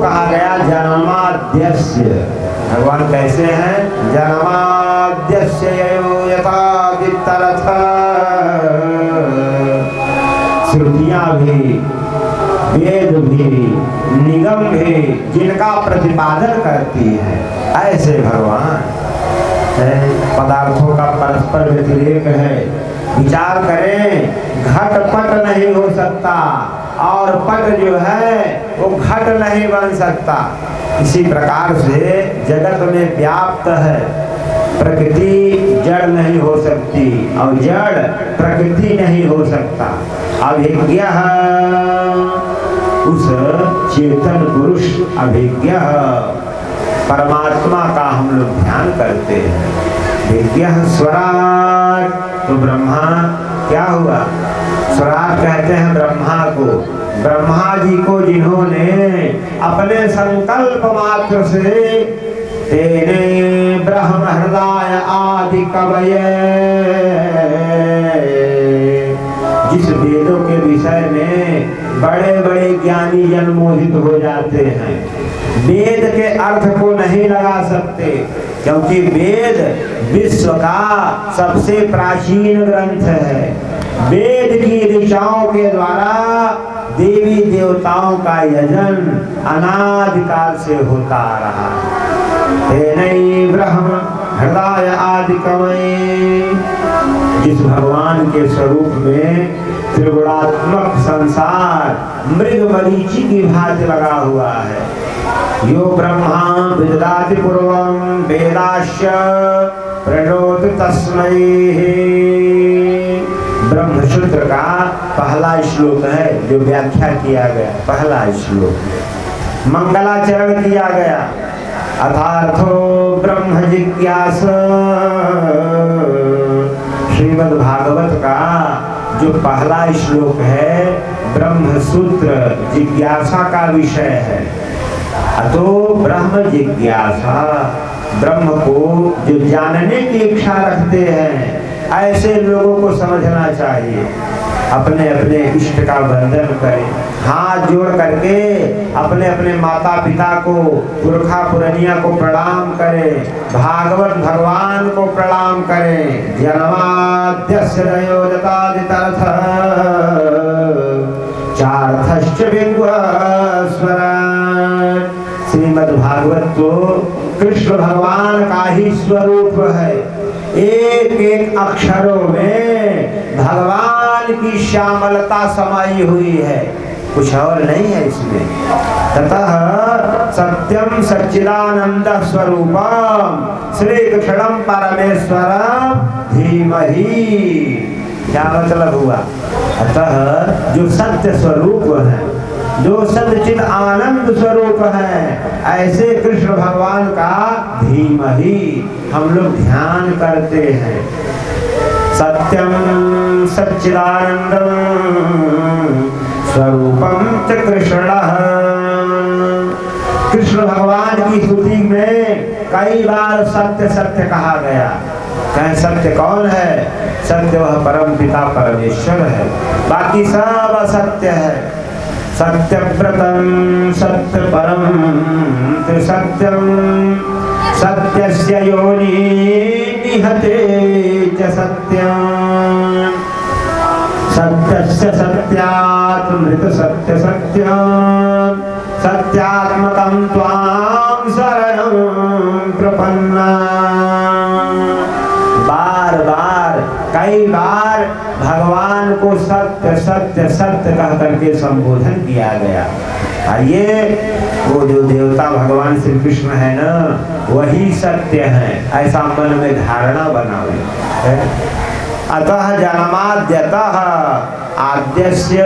कहा गया जन्माद्यस्य। भगवान कैसे हैं? जन्माद्यस्य यथा वित्तरथ। श्रुतियां भी, वेद भी, निगम भी जिनका प्रतिपादन करती है, ऐसे भगवान पदार्थों का परस्पर व्यतिरेक है। विचार करें, घट पट नहीं हो सकता और पट जो है वो घट नहीं बन सकता। इसी प्रकार से जगत में व्याप्त है। प्रकृति जड़ नहीं हो सकती और जड़ प्रकृति नहीं हो सकता। अभिज्ञ उस चेतन पुरुष अभिज्ञ परमात्मा का हम लोग ध्यान करते हैं। विज्ञ स्वराट, तो ब्रह्मा क्या हुआ? स्वराट कहते हैं ब्रह्मा को। ब्रह्मा जी को जिन्होंने अपने संकल्प मात्र से तेने ब्रह्म हृदय आदि कवये, जिस वेदों के विषय में बड़े बड़े ज्ञानी जन मोहित हो जाते हैं, वेद के अर्थ को नहीं लगा सकते, क्योंकि वेद विश्व का सबसे प्राचीन ग्रंथ है। वेद की ऋचाओं के द्वारा देवी देवताओं का यजन अनादिकाल से होता आ रहा है। तेनै ब्रह्म हृदय आदि कवये, जिस भगवान के स्वरूप में त्रिगुणात्मक संसार मृग मरीचि की भांति लगा हुआ है। यो ब्रह्मा विदधाति पूर्वं वेदाश्च प्रणोति तस्मै। ब्रह्मसूत्र का पहला श्लोक है जो व्याख्या किया गया, पहला श्लोक मंगलाचरण किया गया। अथार्थो ब्रह्म जिज्ञासा, श्रीमद् भागवत का जो पहला श्लोक है ब्रह्म सूत्र जिज्ञासा का विषय है। तो ब्रह्म जिज्ञासा, ब्रह्म को जो जानने की इच्छा रखते हैं, ऐसे लोगों को समझना चाहिए। अपने अपने इष्ट का वंदन करें, हाथ जोड़ करके अपने अपने माता पिता को, पुरखा पुरनिया को प्रणाम करें, भागवत भगवान को प्रणाम करें। जन्माद्यस्य नयोजतादितर्थ चार्थश्च विघ्नस्वराट्। श्रीमद् भागवत तो कृष्ण भगवान का ही स्वरूप है। एक एक अक्षरों में भगवान की श्यामलता समाई हुई है, कुछ और नहीं है इसमें। ततः सत्यम सच्चिदानंद स्वरूपम श्री कृष्णम परमेश्वरम धीमहि। क्या मतलब हुआ? अतः जो सत्य स्वरूप है, जो सच्चिद आनंद स्वरूप है, ऐसे कृष्ण भगवान का धीमहि हम लोग ध्यान करते हैं। सत्यम सच्चिदानंदम स्वरूपम च कृष्णः। कृष्ण भगवान की स्तुति में कई बार सत्य सत्य कहा गया। कहें सत्य कौन है? सत्य वह परम पिता परमेश्वर है, बाकी सब असत्य है। सत्यव्रतम सत्य परम त्रिसत्यम सत्यस्य योनि निहते च सत्यम सत्यस्य सत्यात् मृत सत्य सत्यम सत्यात्मकं त्वां शरणं प्रपन्ना। बार बार कई बार भगवान को सत्य सत्य सत्य कह करके संबोधन किया गया। ये वो जो देवता भगवान श्री कृष्ण है ना, वही सत्य है, ऐसा मन में धारणा बनाओ। अतः जन्माद्यतः आद्यस्य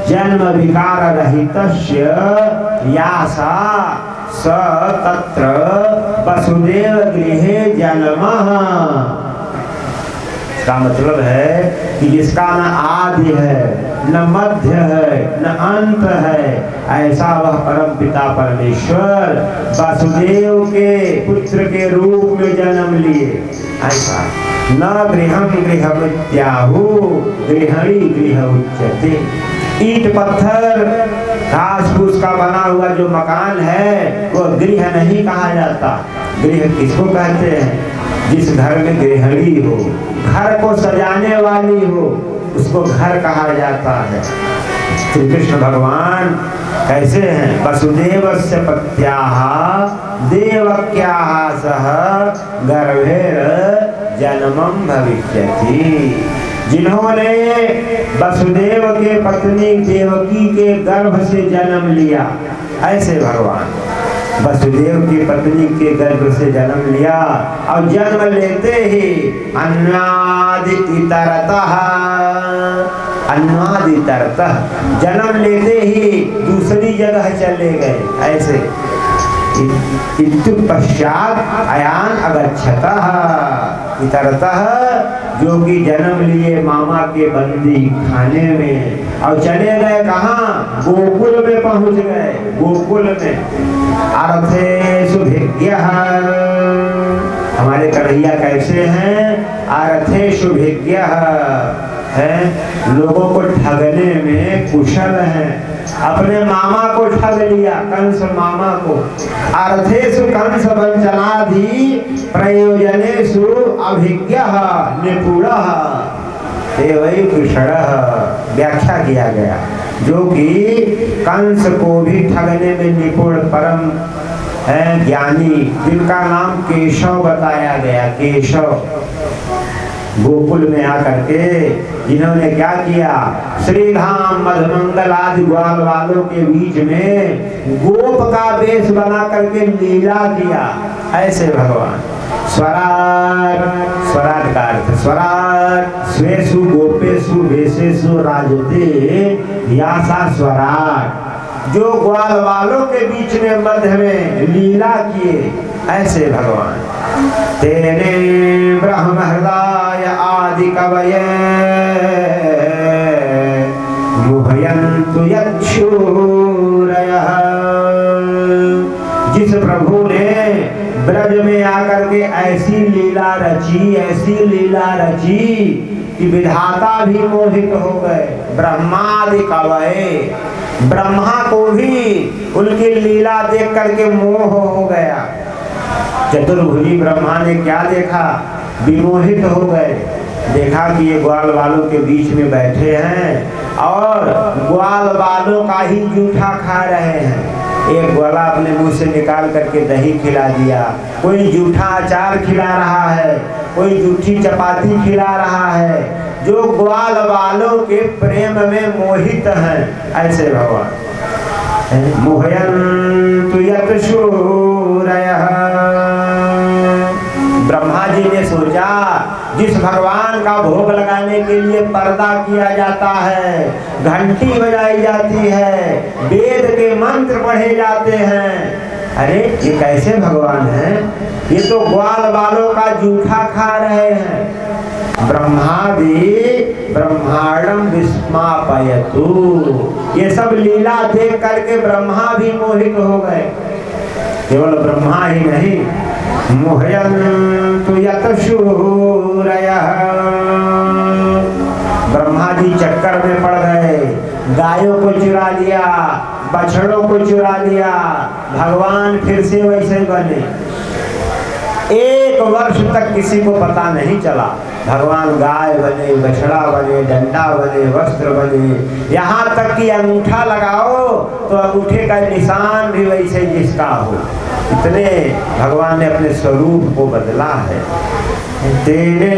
जन्म विकार रहितस्य यासा स तत्र वसुदेव गृहे जन्मः। इसका मतलब है कि जिसका न आदि है, न मध्य है, न अंत है, ऐसा वह परम पिता परमेश्वर वसुदेव के पुत्र के रूप में जन्म लिए। ऐसा न गृहम गृहमित्याहु गृहणी गृह उच्यते। ईंट पत्थर घास फूस का बना हुआ जो मकान है वो गृह नहीं कहा जाता। गृह किसको कहते हैं? जिस घर में गृहिणी हो, घर को सजाने वाली हो, उसको घर कहा जाता है। श्री कृष्ण भगवान कैसे हैं? वसुदेवस्य पत्याः देवक्याः सह गर्भेर जन्मं भविष्यति। जिन्होंने वसुदेव के पत्नी देवकी के गर्भ से जन्म लिया, ऐसे भगवान वसुदेव की पत्नी के गर्भ से जन्म लिया और जन्म लेते ही अन्नादि इतरतः, अन्नादि इतरतः जन्म लेते ही दूसरी जगह चले गए। ऐसे पश्चात अयान अगच्छतः इतरतः, जो कि जन्म लिए मामा के बंदी खाने में और चले गए कहाँ? गोकुल में पहुंच गए। गोकुल में अर्थेषु भिज्ञः, हमारे कन्हैया कैसे हैं? अर्थेषु भिज्ञः है, लोगों को ठगने में कुशल हैं। अपने मामा को ठग लिया, कंस मामा को। अर्थेषु कंस वंचनादि प्रयोजनेषु अभिज्ञः निपुणः एवं कुशलः, व्याख्या किया गया, जो कि कंस को भी ठगने में निपुण परम है ज्ञानी, जिनका नाम केशव बताया गया। केशव गोकुल में आकर के जिन्होंने क्या किया? श्रीधाम मधुमंगल आदि ग्वाल वालों के बीच में गोप का वेश बना करके लीला किया। ऐसे भगवान स्वराट, स्वराट का अर्थ स्वराट, स्वेषु गोपेषु वेशेषु राजते यासा स्वराट, जो ग्वाल वालों के बीच में मध्य में लीला किए, ऐसे भगवान। तेने ब्रह्म हृदय आदि कवये मुह्यन्तु यच्छूरयः, जिस प्रभु ने ब्रज में आकर के ऐसी लीला रची, ऐसी लीला रची कि विधाता भी मोहित हो गए। ब्रह्मादि कवये, ब्रह्मा को भी उनकी लीला देख करके मोह हो गया। चतुर्भुजी ब्रह्मा ने क्या देखा? विमोहित हो गए। देखा कि ये ग्वाल वालों के बीच में बैठे हैं और ग्वाल वालों का ही जूठा खा रहे हैं। एक ग्वाला अपने मुंह से निकाल करके दही खिला दिया, कोई जूठा अचार खिला रहा है, कोई जूठी चपाती खिला रहा है, जो ग्वाल वालों के प्रेम में मोहित हैं। ऐसे भगवान मुह्यन्तु यच्छूरयः। ब्रह्मा जी ने सोचा, जिस भगवान का भोग लगाने के लिए पर्दा किया जाता है, घंटी बजाई जाती है, वेद के मंत्र पढ़े जाते हैं, अरे ये कैसे भगवान हैं? ये तो ग्वाल वालों का जूठा खा रहे हैं। ब्रह्मा भी ब्रह्मांडम विस्मापयतु, ये सब लीला देख करके ब्रह्मा भी मोहित हो गए। केवल ब्रह्मा ही नहीं, मुह्यन्तु यच्छूरयः, ब्रह्मा जी चक्कर में पड़ गए। गायों को चुरा लिया, बछड़ों को चुरा लिया, भगवान फिर से वैसे बने। 1 वर्ष तक किसी को पता नहीं चला भगवान गाय बने, बछड़ा बने, डंडा बने, वस्त्र बने, यहाँ तक कि अंगूठा लगाओ तो अंगूठे का निशान भी वैसे जिसका हो। इतने भगवान ने अपने स्वरूप को बदला है। तेने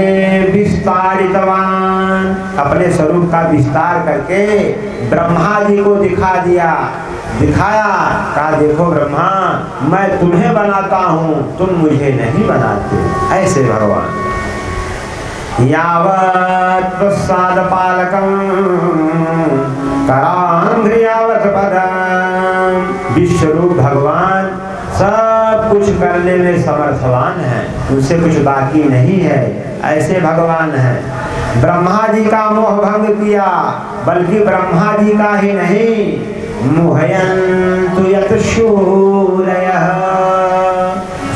विस्तारितवान, अपने स्वरूप का विस्तार करके ब्रह्मा जी को दिखा दिया, दिखाया, कहा देखो ब्रह्मा, मैं तुम्हें बनाता हूँ, तुम मुझे नहीं बनाते। ऐसे भगवान यावत् प्रसाद पालकं करांघ्रियावत पदम, विश्वरूप भगवान सब कुछ करने में समर्थवान है, उससे कुछ बाकी नहीं है। ऐसे भगवान हैं। ब्रह्मा जी का मोह भंग किया, बल्कि ब्रह्मा जी का ही नहीं, मुह्यन्तु यच्छूरयः,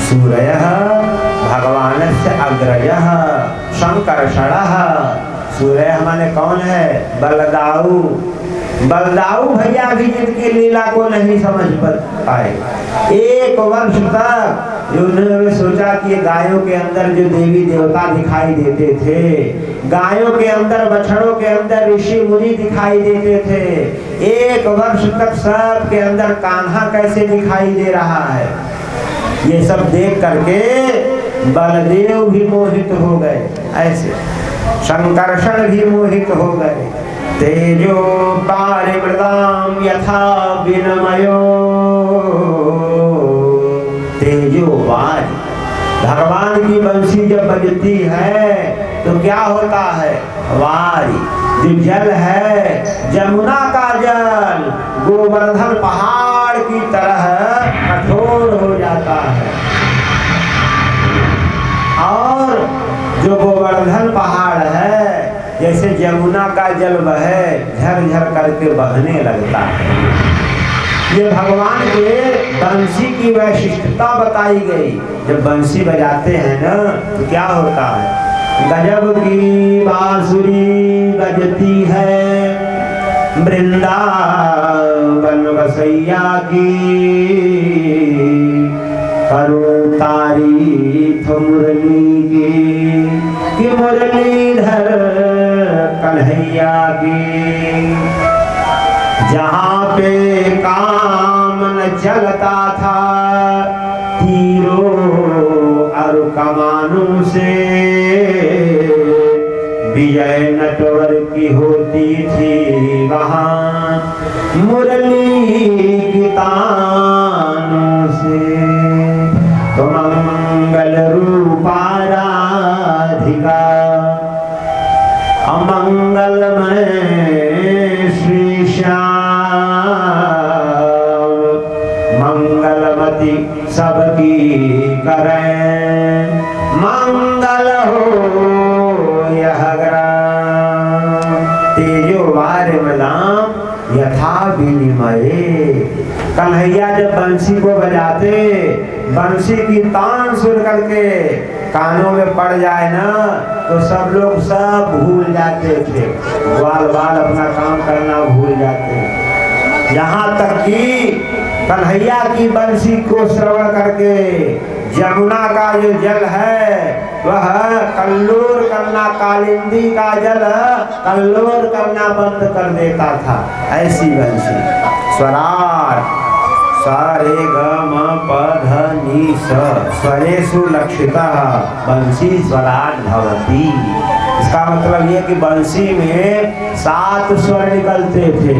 सूरयः भगवानस्य अग्रजः शंकर्षणः। सूर्य माने कौन है? बलदाऊ, बलदाऊ भैया भी जिनकी लीला को नहीं समझ पाए। 1 वर्ष तक उन्होंने सोचा कि गायों के अंदर जो देवी देवता दिखाई देते थे, गायों के अंदर, बछड़ों के अंदर ऋषि मुनि दिखाई देते थे, 1 वर्ष तक सब के अंदर कान्हा कैसे दिखाई दे रहा है। ये सब देख करके बलदेव भी मोहित हो गए, ऐसे शंकरषण भी मोहित हो गए। तेजो पारिमृदाम यथा विनमयो, तेजो वारी, भगवान की बंसी जब बजती है तो क्या होता है, वारी, जो जल है जमुना का जल गोवर्धन पहाड़ की तरह कठोर हो जाता है, और जो गोवर्धन पहाड़ है जैसे जमुना का जल बहे झरझर करके बहने लगता है। ये भगवान के बंसी की वैशिष्टता बताई गई। जब बंसी बजाते हैं ना तो क्या होता है, गजब की बांसुरी बजती है वृंदावन बसैया की, करो तारीफ मुरली की मुरलीधर कन्हैया की। जहाँ पे काम न चलता था तीरों और कमानों से, विजय नटवर की होती थी वहाँ मुरली की तानों से। तो मंगल रूपा राधिका अमंगलमय श्री श्याम, मंगलमती सबकी करें, मंगल हो यह ग्राम। तेजो वारिमृदाम यथा विनिमय। कन्हैया जब बंसी को बजाते, बंसी की तान सुन करके कानों में पड़ जाए ना तो सब लोग सब भूल जाते थे, ग्वाल बाल अपना काम करना भूल जाते। यहाँ तक कि कन्हैया की बंसी को श्रवण करके जमुना का जो जल है वह कल्लोर करना, कालिंदी का जल कल्लोर करना बंद कर देता था। ऐसी बंसी स्वराट सारे ग म प ध नि स स्वरेषु लक्षितः बंसी स्वराट भवति। इसका मतलब ये कि बंसी में 7 स्वर निकलते थे,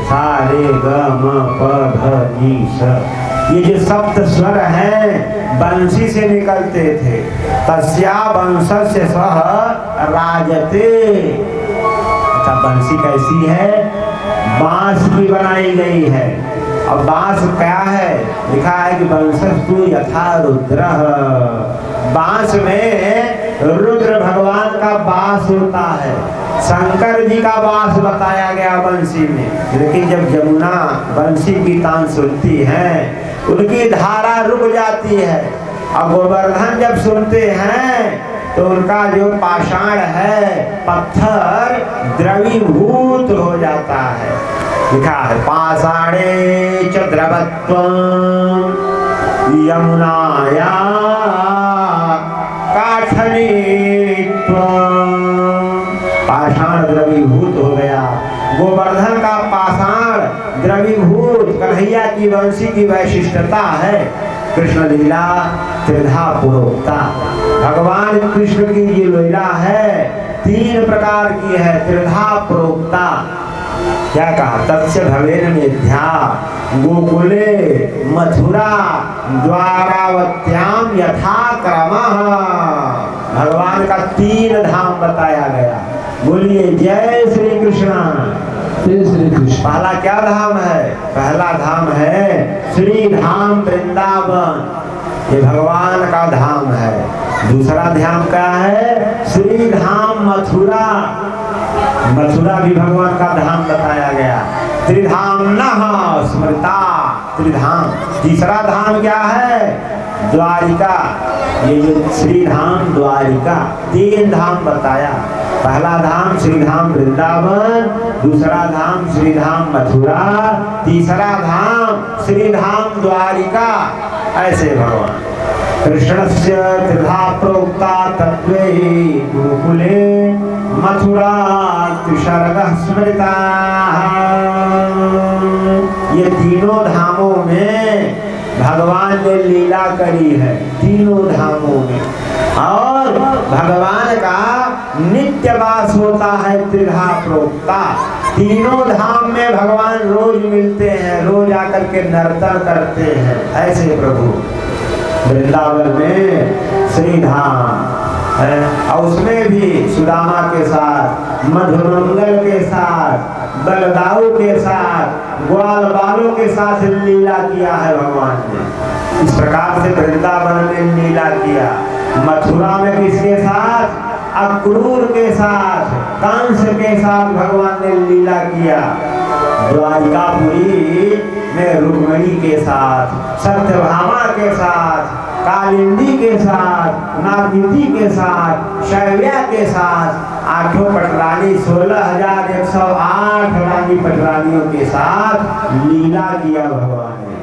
सारे ग म प ध नि स। ये जो सप्त स्वर हैं बंसी से निकलते थे। तस्या वंशस्य सह राजते। अच्छा, बंसी कैसी है, बांस की बनाई गई है। अब बांस क्या है, लिखा है कि वंशस्तु यथा रुद्र। बांस में रुद्र भगवान का वास होता है, शंकर जी का वास बताया गया बंसी में। लेकिन जब जमुना बंसी की तान सुनती है उनकी धारा रुक जाती है। अब गोवर्धन जब सुनते हैं तो उनका जो पाषाण है, पत्थर द्रवीभूत हो जाता है। लिखा है पाषाणे च द्रवत्वं यमुनाया काठनीत्वं। पाषाण द्रवीभूत हो गया, गोवर्धन का पाषाण द्रवीभूत। कन्हैया की वंशी की वैशिष्टता है। कृष्ण लीला त्रिधा पुरोक्ता। भगवान कृष्ण की ये लीला है 3 प्रकार की है, त्रिधा पुरोक्ता। क्या कहा, तस्य भवेन मेध्या गोकुले मथुरा द्वारावत्याम यथा क्रमः। भगवान का 3 धाम बताया गया। बोलिए जय श्री कृष्ण। जय श्री कृष्ण। पहला क्या धाम है, पहला धाम है श्री धाम वृंदावन, ये भगवान का धाम है। दूसरा धाम क्या है, श्री धाम मथुरा, मथुरा भी भगवान का धाम बताया गया। त्रिधाम नः स्मृता, त्रिधाम। तीसरा धाम क्या है, द्वारिका, ये जो श्री धाम द्वारिका, 3 धाम बताया। पहला धाम श्री धाम वृंदावन, दूसरा धाम श्री धाम मथुरा, तीसरा धाम श्री धाम द्वारिका। ऐसे भगवान कृष्णस्य त्रिधा प्रोक्ता तत्वे गुरुकुले मथुरा त्रिशर्गः स्मृता। ये तीनों धामों में भगवान ने लीला करी है, तीनों धामों में। और भगवान का नित्य वास होता है त्रिधा प्रोक्ता। तीनों धाम में भगवान रोज मिलते हैं, रोज आकर के नर्तन करते हैं। ऐसे प्रभु वृंदावन में श्री धाम है, और उसमें भी सुदामा के साथ, मधुमंगल के साथ, बलदाऊ के साथ, ग्वाल बालों के साथ लीला किया है भगवान ने। इस प्रकार से वृंदावन में लीला किया। मथुरा में किसके साथ? अक्रूर के साथ, कंस के साथ भगवान ने लीला किया। द्वारिकापुरी में रुक्मिणी के साथ, सत्यभामा के साथ, कालिंदी के साथ, नागिनी के साथ, शैव्या के साथ, आठों पटरानी 16,108 रानी पटरानियों के साथ लीला किया भगवान ने।